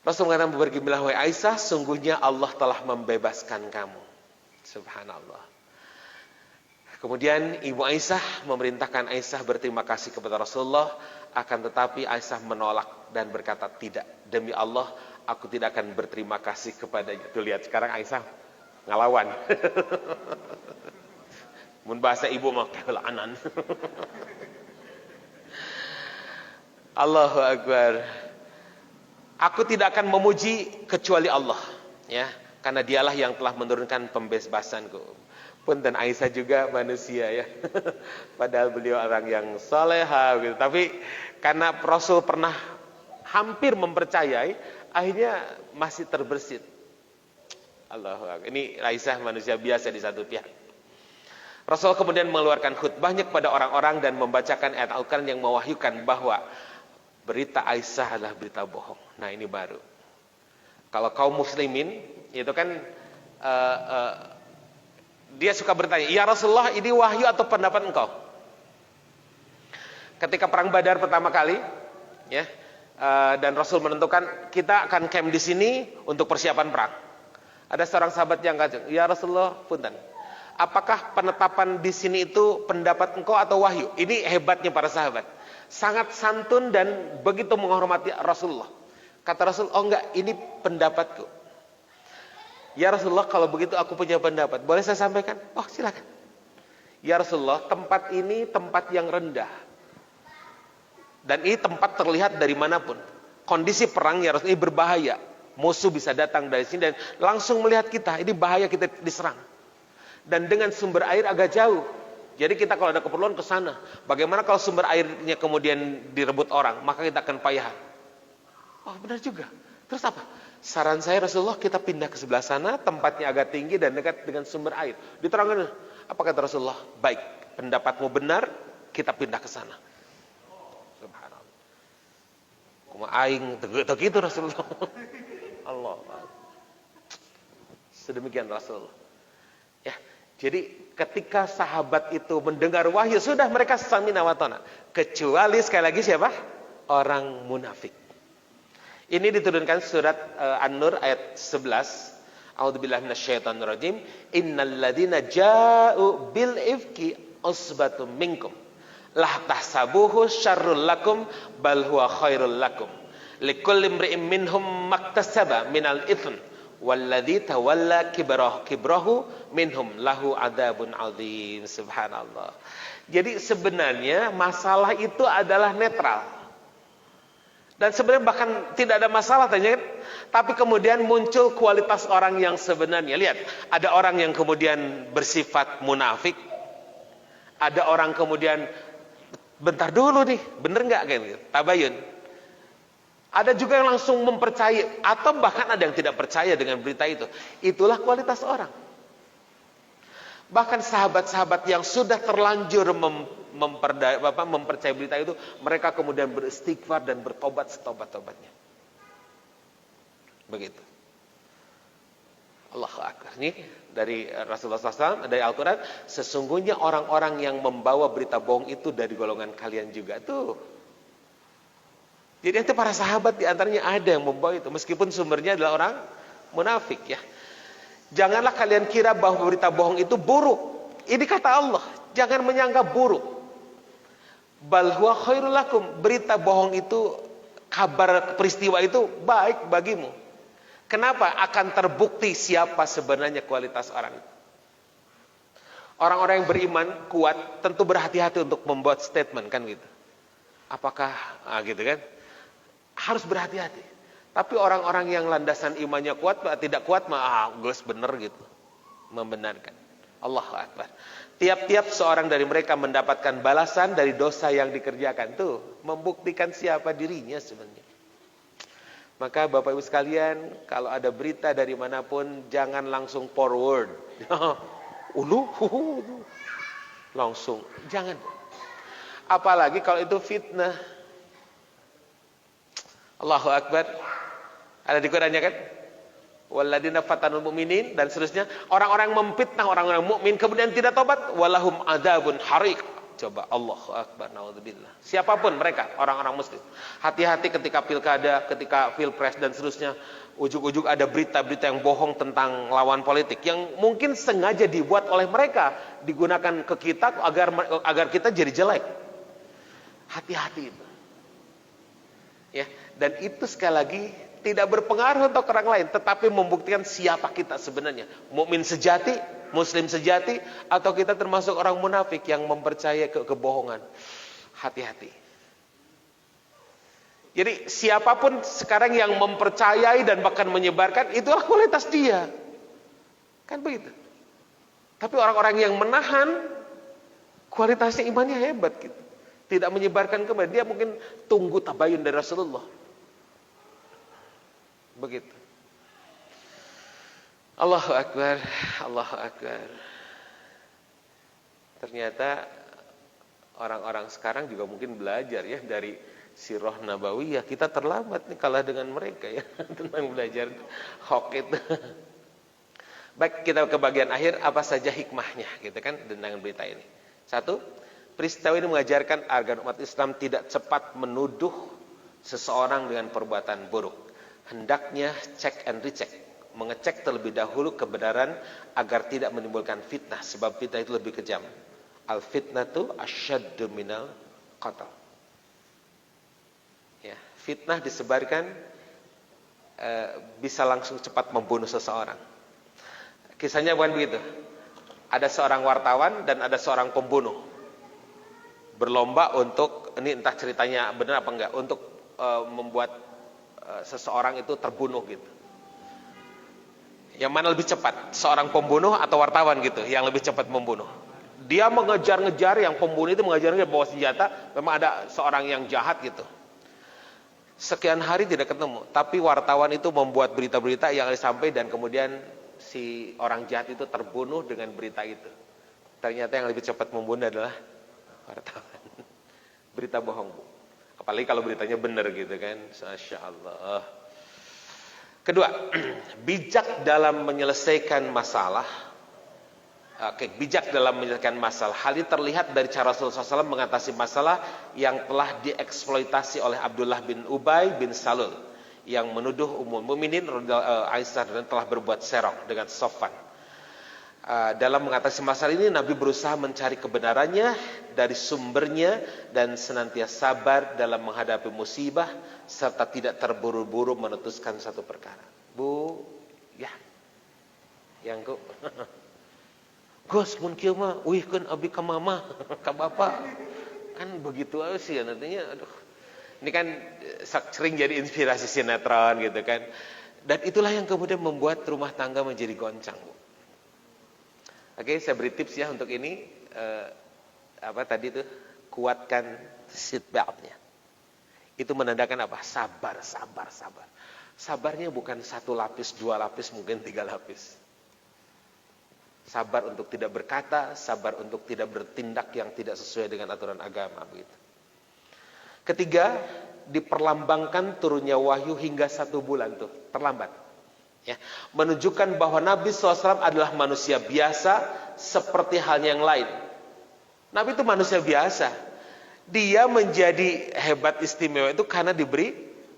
A: Rasul mengatakan, bergembiralah wahai Aisyah, sungguhnya Allah telah membebaskan kamu. Subhanallah. Kemudian ibu Aisyah memerintahkan Aisyah berterima kasih kepada Rasulullah, akan tetapi Aisyah menolak dan berkata, tidak, demi Allah aku tidak akan berterima kasih kepadanya. Tuh lihat sekarang Aisyah ngelawan. Mun bahasa ibu mah kelaanan. Allahu Akbar. Aku tidak akan memuji kecuali Allah, ya, karena dialah yang telah menurunkan pembebasanku. Punten, Aisyah juga manusia ya. Padahal beliau orang yang salehah gitu. Tapi karena Rasul pernah hampir mempercayai, akhirnya masih terbersit. Allahu Akbar. Ini Aisyah manusia biasa di satu pihak. Rasul kemudian mengeluarkan khutbahnya kepada orang-orang dan membacakan ayat Al-Quran yang mewahyukan bahwa berita Aisyah adalah berita bohong. Nah ini baru. Kalau kaum muslimin itu kan dia suka bertanya, ya Rasulullah, ini wahyu atau pendapat engkau? Ketika perang Badar pertama kali, ya, dan Rasul menentukan kita akan camp di sini untuk persiapan perang. Ada seorang sahabat yang kata, ya Rasulullah, punten, apakah penetapan di sini itu pendapat engkau atau wahyu? Ini hebatnya para sahabat. Sangat santun dan begitu menghormati Rasulullah. Kata Rasul, oh enggak, ini pendapatku. Ya Rasulullah, kalau begitu aku punya pendapat. Boleh saya sampaikan? Oh silakan. Ya Rasulullah, tempat ini tempat yang rendah. Dan ini tempat terlihat dari manapun. Kondisi perang ya Rasulullah, ini berbahaya. Musuh bisa datang dari sini dan langsung melihat kita. Ini bahaya, kita diserang. Dan dengan sumber air agak jauh. Jadi kita kalau ada keperluan ke sana. Bagaimana kalau sumber airnya kemudian direbut orang, maka kita akan payah. Oh benar juga. Terus apa? Saran saya Rasulullah, kita pindah ke sebelah sana, tempatnya agak tinggi dan dekat dengan sumber air. Diterangkan, apa kata Rasulullah? Baik, pendapatmu benar, kita pindah ke sana. Subhanallah. Kuma aing begitu Rasulullah. Allah. Sedemikian Rasulullah. Ya, jadi ketika sahabat itu mendengar wahyu, sudah mereka samina wa ta'na. Kecuali sekali lagi siapa? Orang munafik. Ini diturunkan surat An-Nur ayat 11. A'udzubillahi minasyaitonir rajim. Innal ladzina ja'u bil ifki usbatum minkum. La tahsabuhu syarrul lakum bal huwa khairul lakum. Likulli imri'in minhum maktasaba minal itsm. Walladzi tawalla kibrahu minhum lahu adzabun adzim. Subhanallah. Jadi sebenarnya masalah itu adalah netral. Dan sebenarnya bahkan tidak ada masalah tanya kan? Tapi kemudian muncul kualitas orang yang sebenarnya. Lihat, ada orang yang kemudian bersifat munafik. Ada orang kemudian bentar dulu nih, bener nggak kayak gitu? Tabayun. Ada juga yang langsung mempercayai, atau bahkan ada yang tidak percaya dengan berita itu. Itulah kualitas orang. Bahkan sahabat-sahabat yang sudah terlanjur mempercayai berita itu, mereka kemudian beristighfar dan bertobat setobat-tobatnya. Begitu. Allahu Akbar. Ini dari Rasulullah SAW, dari Al-Quran. Sesungguhnya orang-orang yang membawa berita bohong itu dari golongan kalian juga tuh. Jadi itu para sahabat diantaranya ada yang membawa itu, meskipun sumbernya adalah orang munafik ya. Janganlah kalian kira bahwa berita bohong itu buruk. Ini kata Allah, jangan menyangka buruk. Bal huwa khairul lakum. Berita bohong itu, kabar peristiwa itu baik bagimu. Kenapa? Akan terbukti siapa sebenarnya kualitas orang itu. Orang-orang yang beriman kuat tentu berhati-hati untuk membuat statement kan gitu. Apakah gitu kan? Harus berhati-hati. Tapi orang-orang yang landasan imannya kuat, tidak kuat mah geus bener gitu. Membenarkan. Allahu Akbar. Tiap-tiap seorang dari mereka mendapatkan balasan dari dosa yang dikerjakan. Tuh, membuktikan siapa dirinya sebenarnya. Maka Bapak Ibu sekalian, kalau ada berita dari manapun, jangan langsung forward. Langsung, jangan. Apalagi kalau itu fitnah. Allahu Akbar. Ada di Qurannya kan? Walladzina fatanul mu'minin dan seterusnya. Orang-orang memfitnah orang-orang mukmin kemudian tidak tobat, walahum adzabun hariq. Coba, Allahu Akbar, naudzubillah. Siapapun mereka, orang-orang muslim. Hati-hati ketika pilkada, ketika pilpres dan seterusnya. Ujug-ujug ada berita-berita yang bohong tentang lawan politik yang mungkin sengaja dibuat oleh mereka, digunakan ke kita agar kita jadi jelek. Hati-hati itu. Ya, dan itu sekali lagi tidak berpengaruh untuk orang lain, tetapi membuktikan siapa kita sebenarnya. Mukmin sejati, muslim sejati, atau kita termasuk orang munafik yang mempercayai kebohongan. Hati-hati. Jadi siapapun sekarang yang mempercayai dan bahkan menyebarkan, itulah kualitas dia. Kan begitu. Tapi orang-orang yang menahan, kualitasnya imannya hebat gitu. Tidak menyebarkan kembali, dia mungkin tunggu tabayun dari Rasulullah. Begitu. Allahu Akbar, Allahu Akbar. Ternyata orang-orang sekarang juga mungkin belajar ya dari Sirah Nabawiyah. Kita terlambat nih kalah dengan mereka ya tentang belajar hoax itu. Baik, kita ke bagian akhir, apa saja hikmahnya gitu kan tentang berita ini. Satu, peristiwa ini mengajarkan agar umat Islam tidak cepat menuduh seseorang dengan perbuatan buruk. Hendaknya check and recheck, mengecek terlebih dahulu kebenaran agar tidak menimbulkan fitnah, sebab fitnah itu lebih kejam. Al fitnatu asyaddu minal qatl. Ya, fitnah disebarkan bisa langsung cepat membunuh seseorang. Kisahnya bukan begitu. Ada seorang wartawan dan ada seorang pembunuh berlomba untuk, ini entah ceritanya benar apa enggak, untuk membuat seseorang itu terbunuh gitu. Yang mana lebih cepat, seorang pembunuh atau wartawan gitu yang lebih cepat membunuh. Dia mengejar-ngejar, yang pembunuh itu mengejar-ngejar bawa senjata. Memang ada seorang yang jahat gitu. Sekian hari tidak ketemu, tapi wartawan itu membuat berita-berita yang sampai dan kemudian si orang jahat itu terbunuh dengan berita itu. Ternyata yang lebih cepat membunuh adalah wartawan. Berita bohong, Bu. Apalagi kalau beritanya benar gitu kan. Masya Allah. Kedua, bijak dalam menyelesaikan masalah. Bijak dalam menyelesaikan masalah. Hal ini terlihat dari cara Rasulullah SAW mengatasi masalah yang telah dieksploitasi oleh Abdullah bin Ubay bin Salul yang menuduh Ummul Mukminin Aisyah dan telah berbuat serong dengan Sofwan. Dalam mengatasi masalah ini, Nabi berusaha mencari kebenarannya dari sumbernya dan senantiasa sabar dalam menghadapi musibah serta tidak terburu-buru memutuskan satu perkara. Bu, ya, yang ku. Gus, mun kieu mah uihkeun abi ka mama, ka bapa. Kan begitu aja sih nantinya. Aduh. Ini kan sering jadi inspirasi sinetron gitu kan. Dan itulah yang kemudian membuat rumah tangga menjadi goncang, Bu. Oke, saya beri tips ya untuk ini. Apa tadi tuh? Kuatkan seat belt-nya. Itu menandakan apa? Sabar. Sabarnya bukan 1 lapis, 2 lapis, mungkin 3 lapis. Sabar untuk tidak berkata, sabar untuk tidak bertindak yang tidak sesuai dengan aturan agama begitu. Ketiga, diperlambangkan turunnya wahyu hingga 1 bulan tuh, terlambat. Ya, menunjukkan bahwa Nabi SAW adalah manusia biasa seperti halnya yang lain. Nabi itu manusia biasa. Dia menjadi hebat istimewa itu karena diberi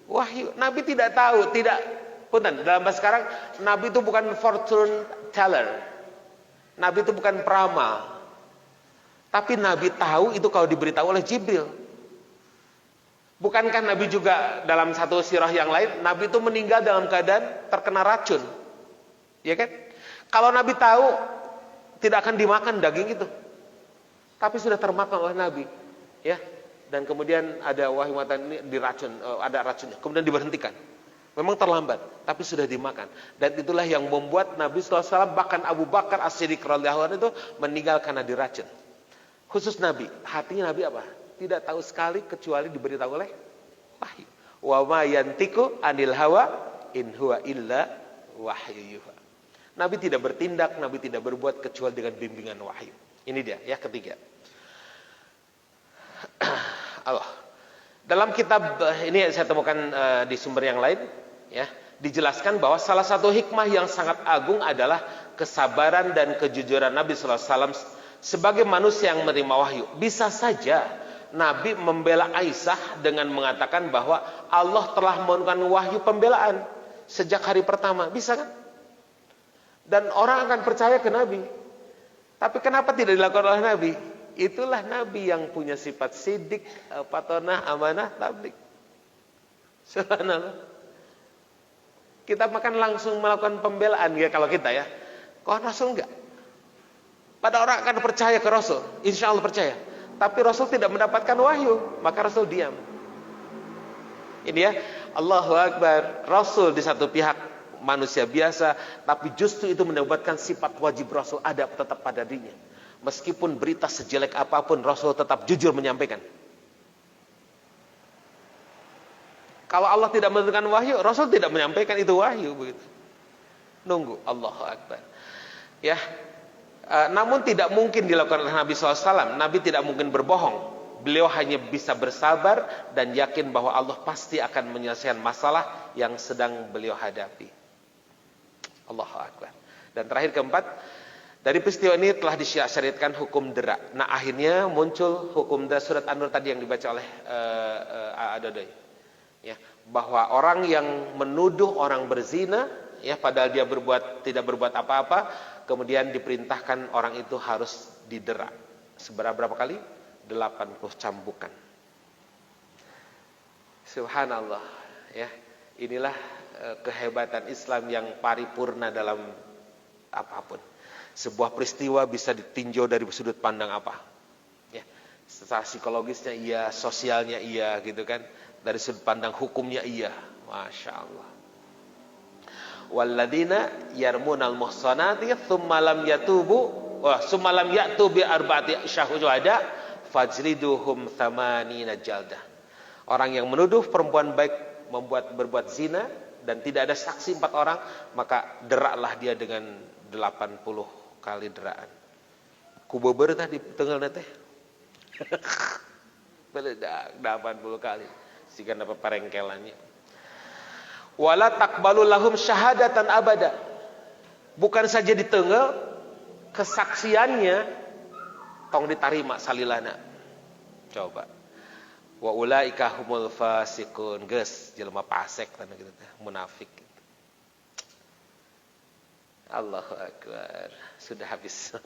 A: wahyu. Nabi tidak tahu, punten, dalam bahasa sekarang, Nabi itu bukan fortune teller. Nabi itu bukan peramal. Tapi Nabi tahu itu kalau diberitahu oleh Jibril. Bukankah Nabi juga dalam satu sirah yang lain, Nabi itu meninggal dalam keadaan terkena racun. Ya kan? Kalau Nabi tahu tidak akan dimakan daging itu. Tapi sudah termakan oleh Nabi. Ya. Dan kemudian ada wahyu mata ini diracun, ada racunnya. Kemudian diberhentikan. Memang terlambat, tapi sudah dimakan. Dan itulah yang membuat Nabi SAW, bahkan Abu Bakar As-Siddiq radhiyallahu anhu itu meninggal karena diracun. Khusus Nabi, hatinya Nabi apa? Tidak tahu sekali kecuali diberitahu oleh wahyu. Wa ma yantiqu anil hawa in huwa illa wahyu yuha. Nabi tidak bertindak, Nabi tidak berbuat kecuali dengan bimbingan wahyu. Ini dia, ya ketiga. Allah. Dalam kitab ini saya temukan di sumber yang lain, ya, dijelaskan bahwa salah satu hikmah yang sangat agung adalah kesabaran dan kejujuran Nabi sallallahu alaihi wasallam sebagai manusia yang menerima wahyu. Bisa saja Nabi membela Aisyah dengan mengatakan bahwa Allah telah menurunkan wahyu pembelaan sejak hari pertama. Bisa kan? Dan orang akan percaya ke Nabi. Tapi kenapa tidak dilakukan oleh Nabi? Itulah Nabi yang punya sifat sidik, patonah, amanah, tablik. Subhanallah. Kita makan langsung melakukan pembelaan ya kalau kita ya. Kok Rasul enggak? Pada orang akan percaya ke Rasul, insya Allah percaya. Tapi Rasul tidak mendapatkan wahyu, maka Rasul diam. Ini ya, Allahu Akbar. Rasul di satu pihak manusia biasa, tapi justru itu mendapatkan sifat wajib Rasul ada tetap pada dirinya. Meskipun berita sejelek apapun, Rasul tetap jujur menyampaikan. Kalau Allah tidak menurunkan wahyu, Rasul tidak menyampaikan itu wahyu begitu. Nunggu, Allahu Akbar. Ya, namun tidak mungkin dilakukan oleh Nabi SAW. Nabi tidak mungkin berbohong. Beliau hanya bisa bersabar dan yakin bahwa Allah pasti akan menyelesaikan masalah yang sedang beliau hadapi. Allahu Akbar. Dan terakhir keempat, dari peristiwa ini telah disyariatkan hukum dera. Nah akhirnya muncul hukum dera surat An-Nur tadi yang dibaca oleh Adodoy. Ya, bahwa orang yang menuduh orang berzina, ya padahal dia tidak berbuat apa-apa, kemudian diperintahkan orang itu harus didera. Berapa kali? 80 cambukan. Subhanallah, ya. Inilah kehebatan Islam yang paripurna dalam apapun. Sebuah peristiwa bisa ditinjau dari sudut pandang apa? Ya, secara psikologisnya iya, sosialnya iya, gitu kan? Dari sudut pandang hukumnya iya, masya Allah. Walladzina yarmunal muhsanati tsumma lam ya'tu bi arba'ati syuhada fajliduhum 80 jaldah. Orang yang menuduh perempuan baik berbuat zina dan tidak ada saksi 4 orang, maka deraklah dia dengan 80 kali deraan. Kubeber tadi tengah nate. Beledak 80 kali. Sehingga dapat parengkelannya. Wala taqbalu lahum syahadatan abada. Bukan saja ditengal, kesaksiannya tong ditarima salilana. Coba. Wa ulaika humul fasiqun. Geus jelema pasek tanda gitu teh, munafik. Allahu Akbar. Sudah habis.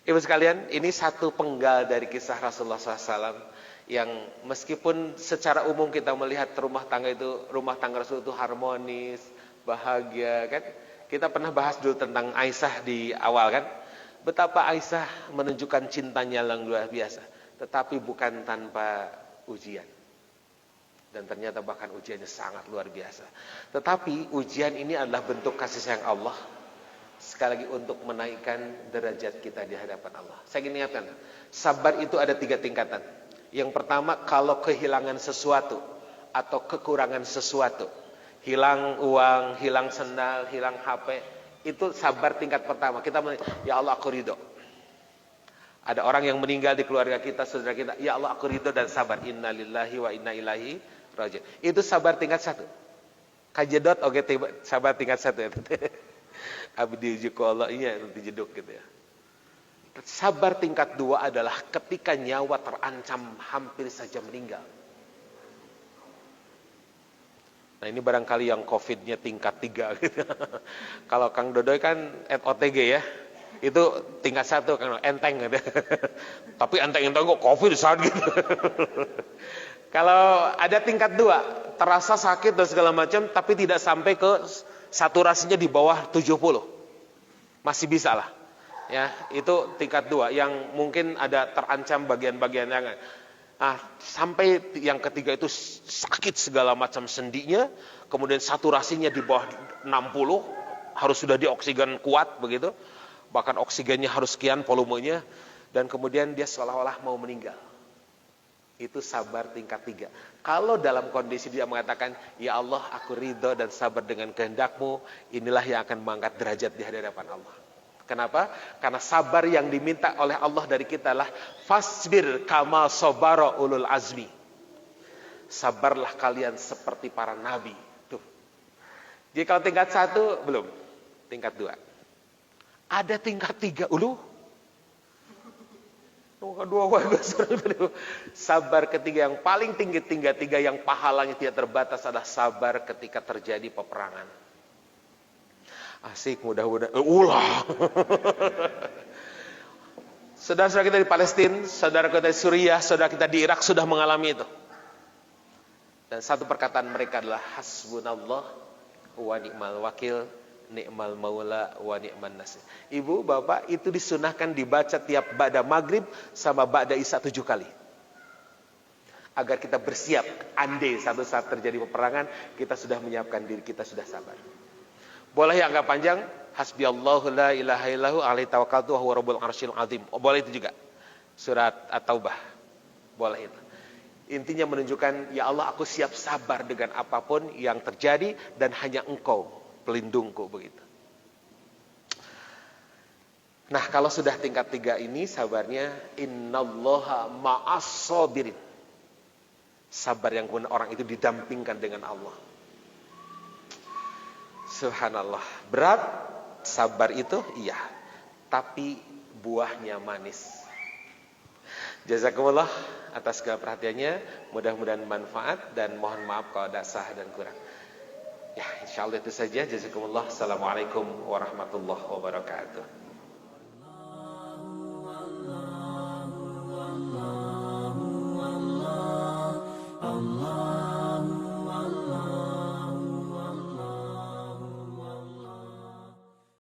A: Ibu sekalian, ini satu penggal dari kisah Rasulullah SAW yang meskipun secara umum kita melihat rumah tangga Rasul itu harmonis, bahagia kan. Kita pernah bahas dulu tentang Aisyah di awal kan. Betapa Aisyah menunjukkan cintanya yang luar biasa, tetapi bukan tanpa ujian. Dan ternyata bahkan ujiannya sangat luar biasa. Tetapi ujian ini adalah bentuk kasih sayang Allah. Sekali lagi untuk menaikkan derajat kita di hadapan Allah. Saya ingin ingatkan, sabar itu ada 3 tingkatan. Yang pertama, kalau kehilangan sesuatu atau kekurangan sesuatu. Hilang uang, hilang sendal, hilang HP. Itu sabar tingkat pertama. Kita ya Allah aku ridho. Ada orang yang meninggal di keluarga kita, saudara kita. Ya Allah aku ridho dan sabar. Innalillahi wa inna ilaihi raji'un. Itu sabar tingkat 1. Kajedot oke sabar tingkat 1. Abdi uji ku Allah iya nanti jeduk gitu ya. Sabar tingkat 2 adalah ketika nyawa terancam hampir saja meninggal. Nah ini barangkali yang COVID-nya tingkat 3 gitu. Kalau Kang Dodoy kan OTG ya. Itu tingkat 1 kan enteng gitu. Tapi enteng-enteng kok COVID saat gitu. Kalau ada tingkat 2, terasa sakit dan segala macam tapi tidak sampai ke saturasinya di bawah 70. Masih bisa lah. Ya, itu tingkat 2 yang mungkin ada terancam bagian-bagian yang sampai yang ketiga itu sakit segala macam sendinya, kemudian saturasinya di bawah 60, harus sudah dioksigen kuat begitu. Bahkan oksigennya harus sekian volumenya dan kemudian dia seolah-olah mau meninggal. Itu sabar tingkat 3. Kalau dalam kondisi dia mengatakan, ya Allah aku ridho dan sabar dengan kehendak-Mu, inilah yang akan mengangkat derajat di hadapan Allah. Kenapa? Karena sabar yang diminta oleh Allah dari kita adalah fasbir kama sabara ulul azmi. sabarlah kalian seperti para nabi. Tuh. Jadi kalau tingkat 1 belum, tingkat 2. Ada tingkat 3, sabar ketiga yang paling tinggi, tingkat 3 yang pahalanya tidak terbatas adalah sabar ketika terjadi peperangan. Asik, mudah-mudahan. Saudara-saudara kita di Palestina, saudara kita di Suriah, saudara kita di Irak sudah mengalami itu. Dan satu perkataan mereka adalah hasbunallah wa ni'mal wakil, ni'mal maula wa ni'man nasir. Ibu, bapak, itu disunahkan dibaca tiap ba'da maghrib sama ba'da isya 7 kali. Agar kita bersiap, andai satu saat terjadi peperangan, kita sudah menyiapkan diri, kita sudah sabar. Boleh yang agak panjang, hasbiyallahu la ilaha illahu alaihi tawakkaltu wa huwa rabbul arsyil azim. Oh, boleh itu juga. Surat At-Taubah. Boleh itu. Intinya menunjukkan, ya Allah, aku siap sabar dengan apapun yang terjadi dan hanya Engkau pelindungku, begitu. Nah, kalau sudah tingkat 3 ini sabarnya, innallaha ma'as sabirin. Sabar yang kemudian orang itu didampingkan dengan Allah. Subhanallah. Berat sabar itu, iya. Tapi buahnya manis. Jazakumullah atas segala perhatiannya. Mudah-mudahan manfaat dan mohon maaf kalau ada salah dan kurang. Ya, insyaallah itu saja. Jazakumullah. Assalamualaikum warahmatullahi wabarakatuh.